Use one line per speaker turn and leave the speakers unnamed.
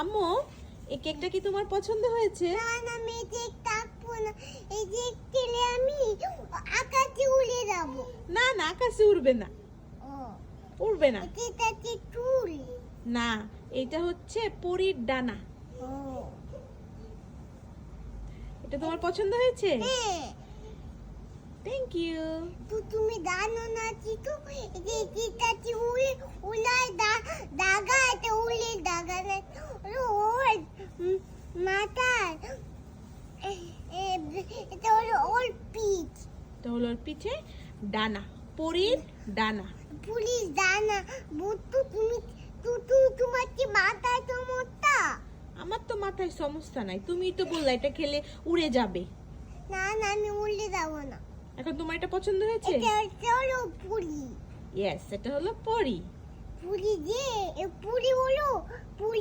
আম্মু, এই কেকটা কি তোমার পছন্দ হয়েছে?
না না, আমি কেক কাটবো না। এই কেক খেলে আমি আকাশে উড়ে যাবো।
না না, আকাশে উড়বে না,
ও,
উড়বে না।
এটা কি চুল?
না, এটা হচ্ছে পরীর ডানা।
ও,
এটা তোমার পছন্দ হয়েছে?
হ্যাঁ।
Thank you.
তো তুমি জানো না কি তো যে এটা কি উড়ে উড়ায় দাগা, এটা উড়ে দাগা না ওর মাথায় এটা হলো ওর পিঠ।
এটা হলো ওর পিঠে ডানা, পরীর ডানা।
পুলিশ জানা বুদ্ধু তুমি তোমার কি মাথায় তো মোটা?
আমার তো মাথায় সমস্যা নাই, তুমি তো বললা এটা খেলে উড়ে যাবে।
না না, আমি উড়ে যাবো না।
এখন তোমার এটা পছন্দ হয়েছে?
এটা হলো পুরি।
ইয়েস, এটা হলো পরী।
পুরি যে পুরি হলো পুরি